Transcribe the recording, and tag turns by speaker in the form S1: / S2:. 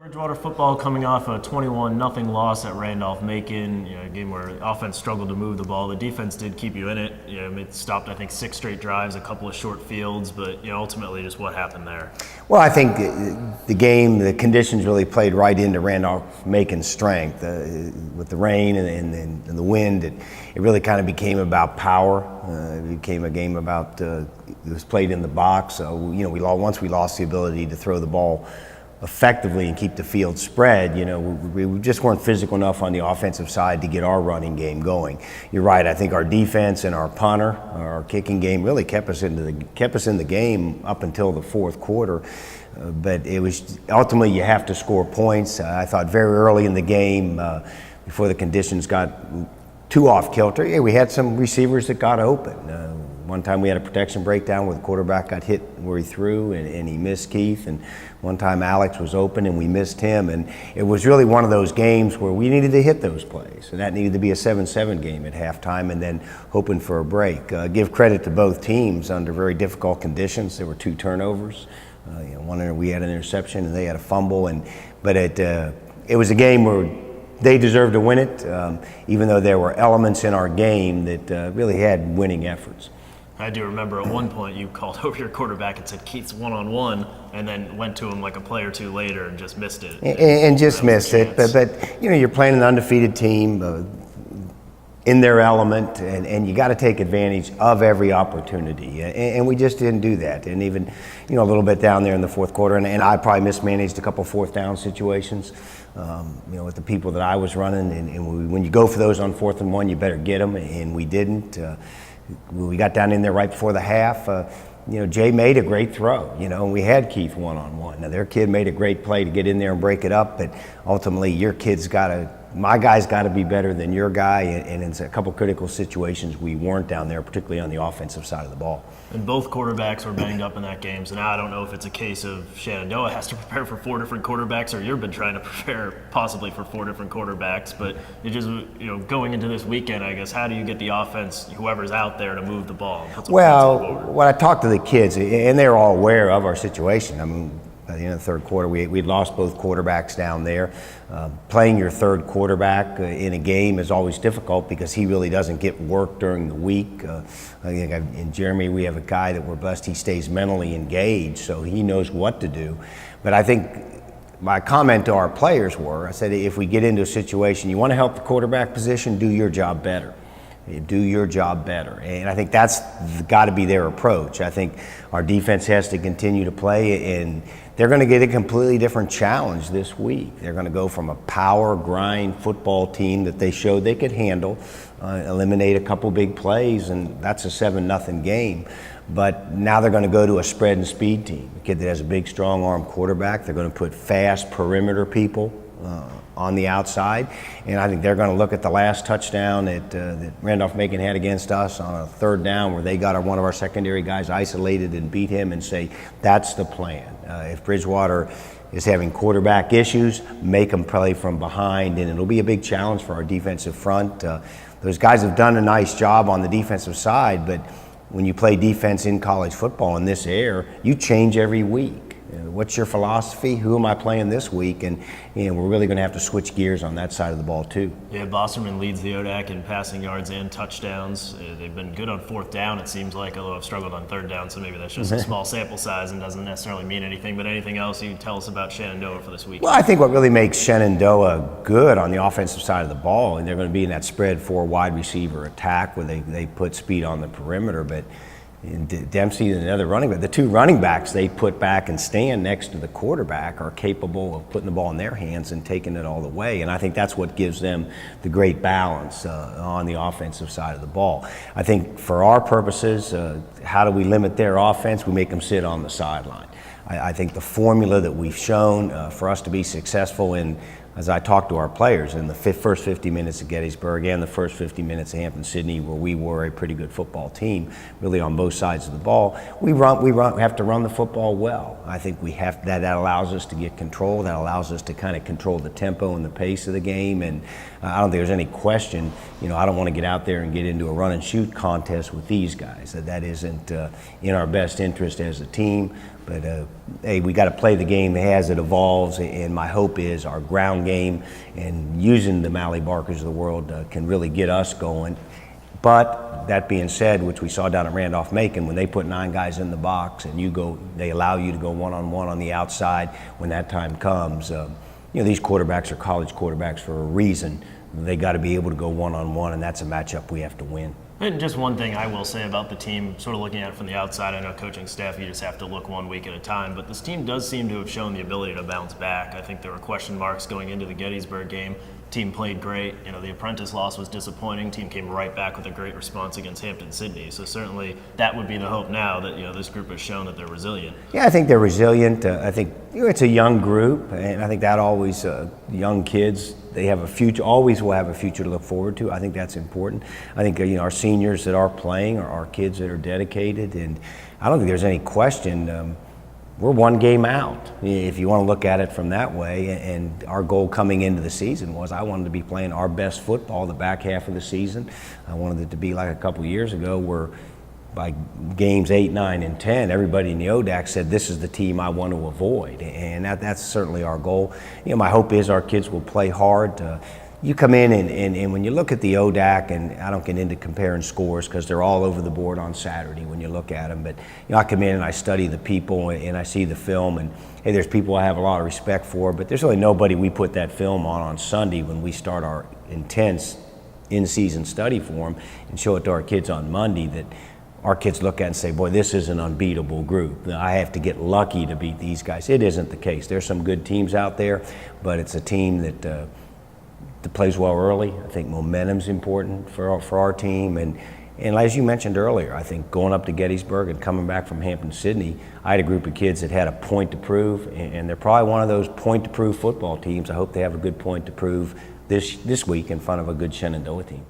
S1: Bridgewater football coming off a 21-0 loss at Randolph-Macon, a game where the offense struggled to move the ball. The defense did keep you in it. It stopped, I think, 6 straight drives, a couple of short fields, but ultimately just what happened there.
S2: Well, I think the conditions really played right into Randolph-Macon's strength. With the rain and the wind, it really kind of became about power. It became a game about, it was played in the box. So, once we lost the ability to throw the ball effectively and keep the field spread, we just weren't physical enough on the offensive side to get our running game going. You're right. I think our defense and our punter, our kicking game, really kept us in the game up until the fourth quarter. But it was ultimately you have to score points. I thought very early in the game, before the conditions got too off kilter, we had some receivers that got open. One time we had a protection breakdown where the quarterback got hit where he threw and he missed Keith, and one time Alex was open and we missed him, and it was really one of those games where we needed to hit those plays, and that needed to be a 7-7 game at halftime and then hoping for a break. Give credit to both teams under very difficult conditions. There were 2 turnovers. We had an interception and they had a fumble, but it was a game where they deserved to win it, even though there were elements in our game that really had winning efforts.
S1: I do remember at one point you called over your quarterback and said Keith's one-on-one, and then went to him like a play or two later and just missed it.
S2: And just missed it. But you're playing an undefeated team in their element, and you got to take advantage of every opportunity. And we just didn't do that. And even a little bit down there in the fourth quarter, and I probably mismanaged a couple fourth down situations. With the people that I was running, and when you go for those on 4th and 1, you better get them, and we didn't. We got down in there right before the half. Jay made a great throw, and we had Keith one-on-one. Now, their kid made a great play to get in there and break it up, but ultimately my guy's got to be better than your guy, and in a couple critical situations we weren't down there, particularly on the offensive side of the ball.
S1: And both quarterbacks were banged up in that game, so now I don't know if it's a case of Shenandoah has to prepare for 4 different quarterbacks, or you've been trying to prepare possibly for 4 different quarterbacks. But it just, going into this weekend, I guess, how do you get the offense, whoever's out there, to move the ball?
S2: Well, when I talked to the kids, and they're all aware of our situation. I mean, by the end of the third quarter, we'd lost both quarterbacks down there. Playing your third quarterback in a game is always difficult because he really doesn't get work during the week. I think in Jeremy, we have a guy that we're blessed. He stays mentally engaged, so he knows what to do. But I think my comment to our players I said, if we get into a situation, you want to help the quarterback position, do your job better. Do your job better. And I think that's got to be their approach. I think our defense has to continue to play, and they're going to get a completely different challenge this week. They're going to go from a power grind football team that they showed they could handle, eliminate a couple big plays, and that's a 7-0 game. But now they're going to go to a spread and speed team, a kid that has a big, strong arm quarterback. They're going to put fast perimeter people on the outside, and I think they're going to look at the last touchdown that Randolph-Macon had against us on a 3rd down, where they got one of our secondary guys isolated and beat him, and say that's the plan. If Bridgewater is having quarterback issues, make them play from behind, and it'll be a big challenge for our defensive front. Those guys have done a nice job on the defensive side, but when you play defense in college football in this air, you change every week. What's your philosophy? Who am I playing this week? And we're really going to have to switch gears on that side of the ball too.
S1: Yeah, Bosserman leads the ODAC in passing yards and touchdowns. They've been good on 4th down, it seems like, although I've struggled on 3rd down, so maybe that's just a small sample size and doesn't necessarily mean anything. But anything else you can tell us about Shenandoah for this week?
S2: Well, I think what really makes Shenandoah good on the offensive side of the ball, and they're going to be in that spread 4 wide receiver attack where they put speed on the perimeter, but Dempsey and another running back, the 2 running backs they put back and stand next to the quarterback are capable of putting the ball in their hands and taking it all the way. And I think that's what gives them the great balance on the offensive side of the ball. I think for our purposes, how do we limit their offense? We make them sit on the sideline. I think the formula that we've shown for us to be successful in, as I talked to our players in the first 50 minutes of Gettysburg and the first 50 minutes of Hampton-Sydney, where we were a pretty good football team, really on both sides of the ball, we have to run the football well. I think that allows us to get control. That allows us to kind of control the tempo and the pace of the game. And I don't think there's any question. I don't want to get out there and get into a run and shoot contest with these guys. That isn't in our best interest as a team. But hey, we got to play the game as it evolves, and my hope is our ground game and using the Mally Barkers of the world can really get us going. But that being said, which we saw down at Randolph-Macon, when they put 9 guys in the box and they allow you to go one-on-one on the outside when that time comes. These quarterbacks are college quarterbacks for a reason. They got to be able to go one-on-one, and that's a matchup we have to win.
S1: And just one thing I will say about the team, sort of looking at it from the outside, I know coaching staff, you just have to look 1 week at a time, but this team does seem to have shown the ability to bounce back. I think there were question marks going into the Gettysburg game. Team played great. The Apprentice loss was disappointing. Team came right back with a great response against Hampton-Sydney. So certainly that would be the hope now that this group has shown that they're resilient.
S2: Yeah, I think they're resilient. I think it's a young group, and I think that always young kids, they have a future. Always will have a future to look forward to. I think that's important. I think our seniors that are playing are our kids that are dedicated, and I don't think there's any question. We're 1 game out, if you want to look at it from that way. And our goal coming into the season was I wanted to be playing our best football the back half of the season. I wanted it to be like a couple years ago where by games 8, 9, and 10, everybody in the ODAC said this is the team I want to avoid. And that's certainly our goal. My hope is our kids will play hard. You come in and when you look at the ODAC, and I don't get into comparing scores because they're all over the board on Saturday when you look at them, but I come in and I study the people and I see the film, and hey, there's people I have a lot of respect for, but there's really nobody we put that film on Sunday when we start our intense in-season study for them and show it to our kids on Monday that our kids look at and say, boy, this is an unbeatable group. I have to get lucky to beat these guys. It isn't the case. There's some good teams out there, but it's a team that plays well early. I think momentum's important for our team, and as you mentioned earlier, I think going up to Gettysburg and coming back from Hampton-Sydney, I had a group of kids that had a point to prove, and they're probably one of those point to prove football teams. I hope they have a good point to prove this week in front of a good Shenandoah team.